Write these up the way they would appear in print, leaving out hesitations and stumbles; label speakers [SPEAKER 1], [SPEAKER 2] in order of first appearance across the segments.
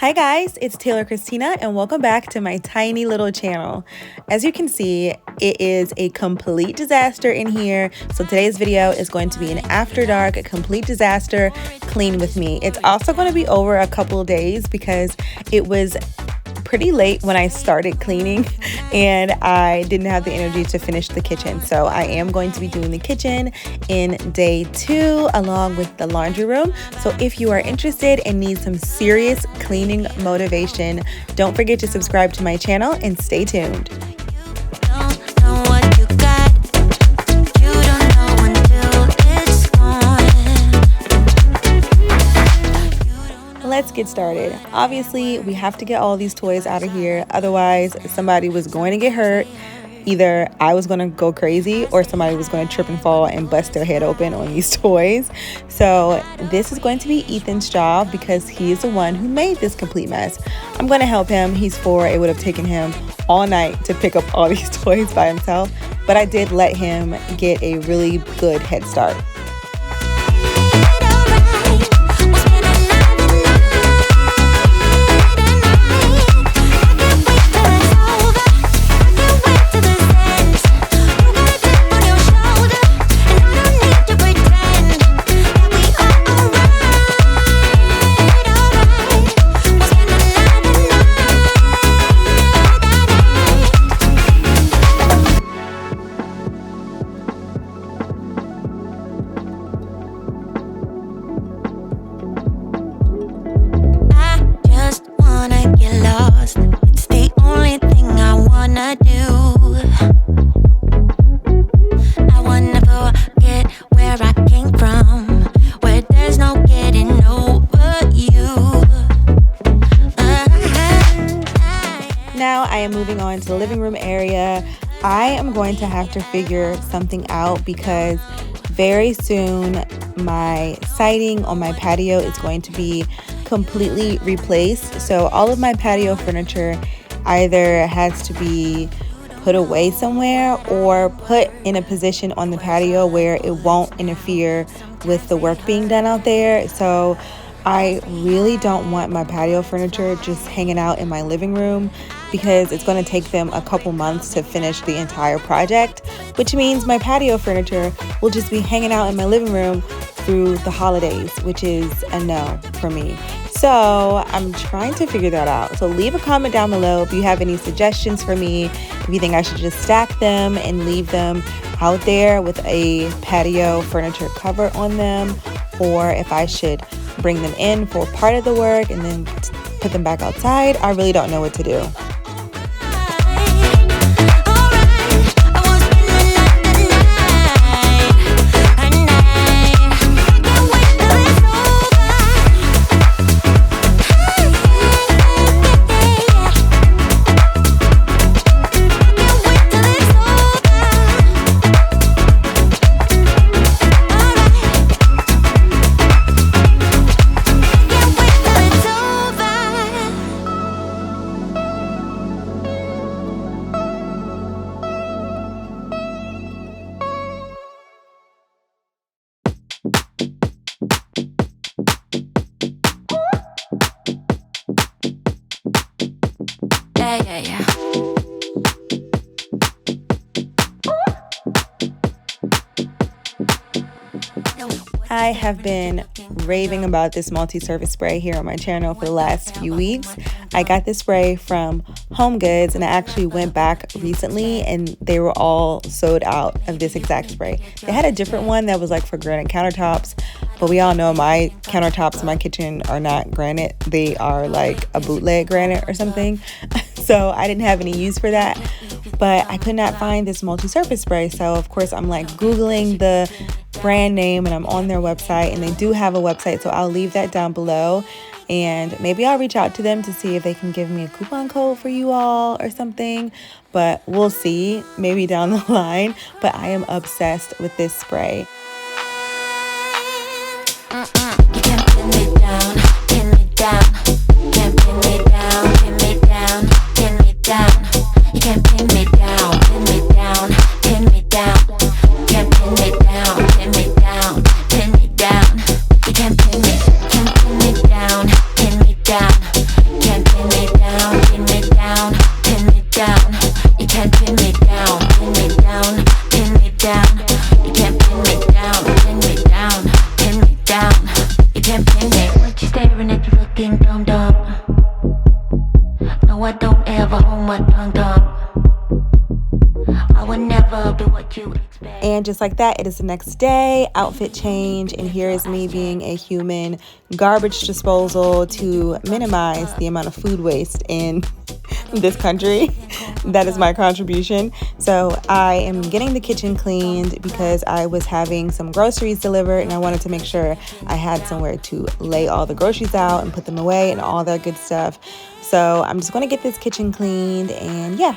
[SPEAKER 1] Hi guys, it's Taylor Christina and welcome back to my tiny little channel. As you can see, it is a complete disaster in here. So today's video is going to be an after dark, a complete disaster clean with me. It's also going to be over a couple of days because it was pretty late when I started cleaning and I didn't have the energy to finish the kitchen. So I am going to be doing the kitchen in day 2 along with the laundry room. So if you are interested and need some serious cleaning motivation, don't forget to subscribe to my channel and stay tuned. Let's get started. Obviously, we have to get all these toys out of here. Otherwise, somebody was going to get hurt. Either I was going to go crazy or somebody was going to trip and fall and bust their head open on these toys. So this is going to be Ethan's job because he is the one who made this complete mess. I'm going to help him. He's 4. It would have taken him all night to pick up all these toys by himself. But I did let him get a really good head start. Now I am moving on to the living room area. I am going to have to figure something out because very soon my siding on my patio is going to be completely replaced. So all of my patio furniture either has to be put away somewhere or put in a position on the patio where it won't interfere with the work being done out there. So I really don't want my patio furniture just hanging out in my living room because it's going to take them a couple months to finish the entire project, which means my patio furniture will just be hanging out in my living room through the holidays, which is a no for me. So I'm trying to figure that out. So leave a comment down below if you have any suggestions for me, if you think I should just stack them and leave them out there with a patio furniture cover on them, or if I should bring them in for part of the work and then put them back outside. I really don't know what to do. Yeah. I have been raving about this multi-surface spray here on my channel for the last few weeks. I got this spray from Home Goods and I actually went back recently and they were all sold out of this exact spray. They had a different one that was like for granite countertops, but we all know my countertops in my kitchen are not granite. They are like a bootleg granite or something. So I didn't have any use for that, but I could not find this multi-surface spray. So of course I'm like Googling the brand name and I'm on their website, and they do have a website, so I'll leave that down below and maybe I'll reach out to them to see if they can give me a coupon code for you all or something, but we'll see maybe down the line. But I am obsessed with this spray. You can't pin me down, pin me down. Can't pin me down, pin me down, pin me down. You can't pin me down, pin me down, pin me down. Can't pin me down, pin me down, pin me down. You can't pin me down, pin me down.
[SPEAKER 2] ding dong dong. No, I don't ever hold my tongue tongue. I would never do what you expect.
[SPEAKER 1] And just like that, it is the next day, outfit change, and here is me being a human garbage disposal to minimize the amount of food waste in this country. That is my contribution. So I am getting the kitchen cleaned because I was having some groceries delivered and I wanted to make sure I had somewhere to lay all the groceries out and put them away and all that good stuff. So I'm just going to get this kitchen cleaned, and yeah.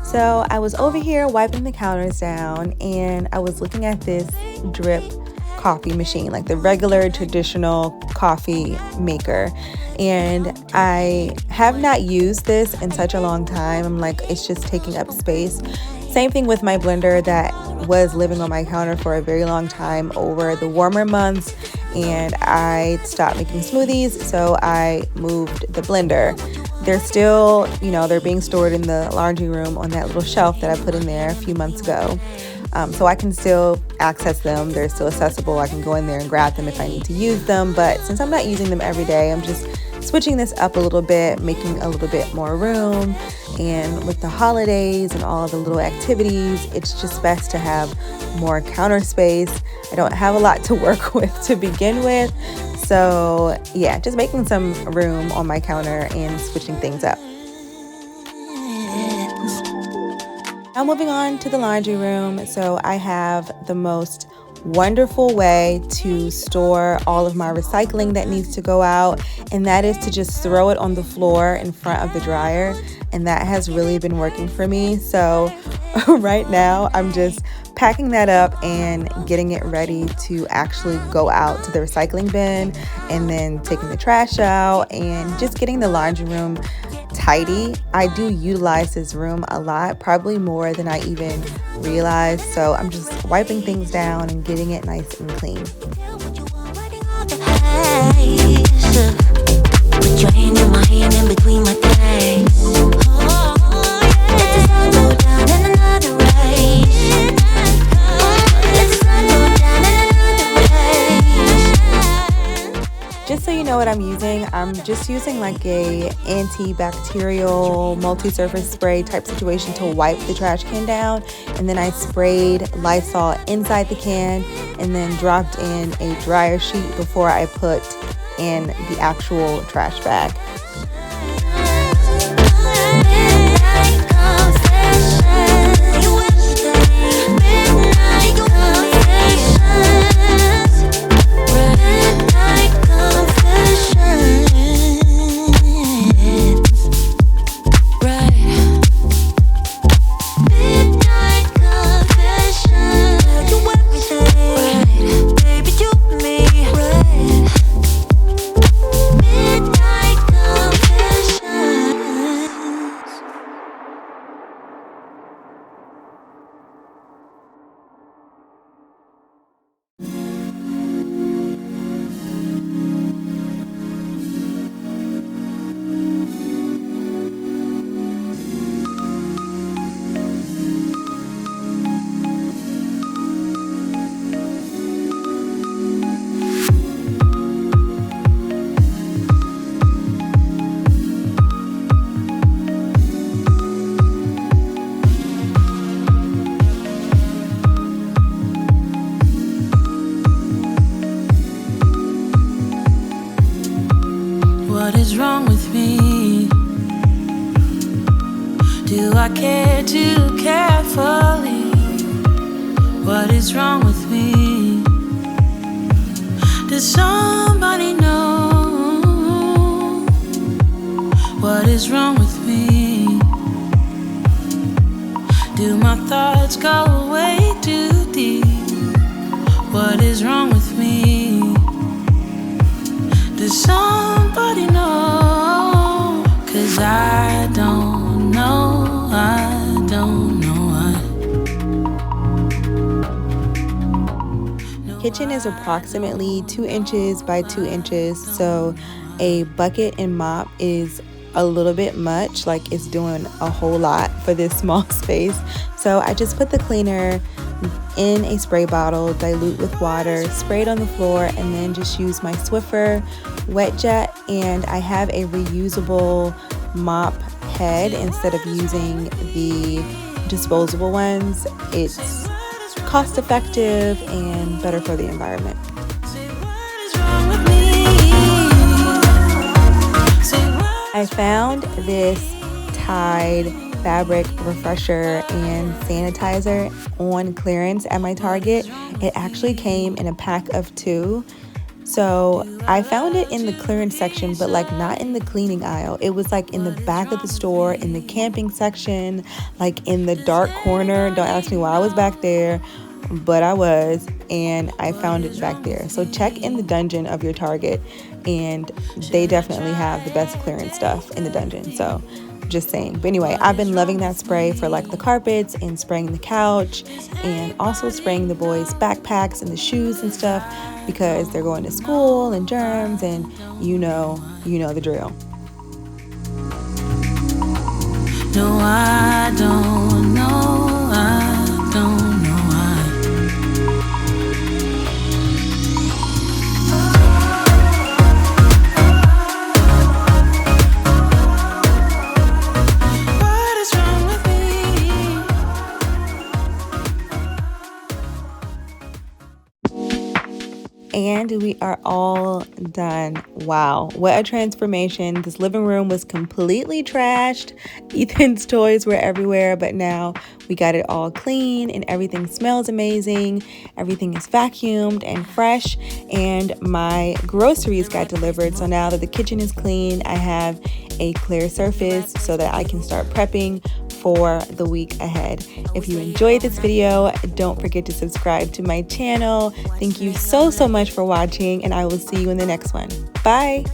[SPEAKER 1] So I was over here wiping the counters down, and I was looking at this drip coffee machine, like the regular traditional coffee maker. And I have not used this in such a long time. I'm like, it's just taking up space. Same thing with my blender that was living on my counter for a very long time over the warmer months, and I stopped making smoothies, so I moved the blender. They're still, they're being stored in the laundry room on that little shelf that I put in there a few months ago. So I can still access them. They're still accessible. I can go in there and grab them if I need to use them. But since I'm not using them every day, I'm just switching this up a little bit, making a little bit more room. And with the holidays and all the little activities, it's just best to have more counter space. I don't have a lot to work with to begin with. So yeah, just making some room on my counter and switching things up. Now moving on to the laundry room. So I have the most wonderful way to store all of my recycling that needs to go out, and that is to just throw it on the floor in front of the dryer, and that has really been working for me. So right now I'm just packing that up and getting it ready to actually go out to the recycling bin, and then taking the trash out and just getting the laundry room tidy. I do utilize this room a lot, probably more than I even realized. So I'm just wiping things down and getting it nice and clean. Put your hand in my hand in between my thighs. Let the sun go down in another race. Let the sun go down in another race. Just so you know what I'm using just using like a antibacterial multi-surface spray type situation to wipe the trash can down, and then I sprayed Lysol inside the can and then dropped in a dryer sheet before I put in the actual trash bag.
[SPEAKER 3] is wrong with me? Do I care too carefully? What is wrong with me? Does somebody know what is wrong with me? Do my thoughts go way too deep? What is wrong with me? Does somebody know? 'Cause I don't know, I don't know.
[SPEAKER 1] Kitchen is approximately 2 inches by 2 inches, so a bucket and mop is a little bit much, like it's doing a whole lot for this small space. So I just put the cleaner in a spray bottle, dilute with water, spray it on the floor, and then just use my Swiffer wet jet. And I have a reusable mop head instead of using the disposable ones. It's cost effective and better for the environment. I found this Tide fabric refresher and sanitizer on clearance at my Target. It actually came in a pack of 2. So I found it in the clearance section, but like not in the cleaning aisle. It was like in the back of the store, in the camping section, like in the dark corner. Don't ask me why I was back there, but I was, and I found it back there. So check in the dungeon of your Target, and they definitely have the best clearance stuff in the dungeon. So just saying. But anyway, I've been loving that spray for like the carpets and spraying the couch, and also spraying the boys' backpacks and the shoes and stuff, because they're going to school and germs, and you know the drill.
[SPEAKER 3] No, I don't know, I don't know.
[SPEAKER 1] And we are all done. Wow, what a transformation. This living room was completely trashed. Ethan's toys were everywhere, but now we got it all clean and everything smells amazing. Everything is vacuumed and fresh, and my groceries got delivered. So now that the kitchen is clean, I have a clear surface so that I can start prepping for the week ahead. If you enjoyed this video, don't forget to subscribe to my channel. Thank you so much for watching, and I will see you in the next one. Bye.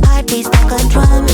[SPEAKER 2] Heartbeats like a drum.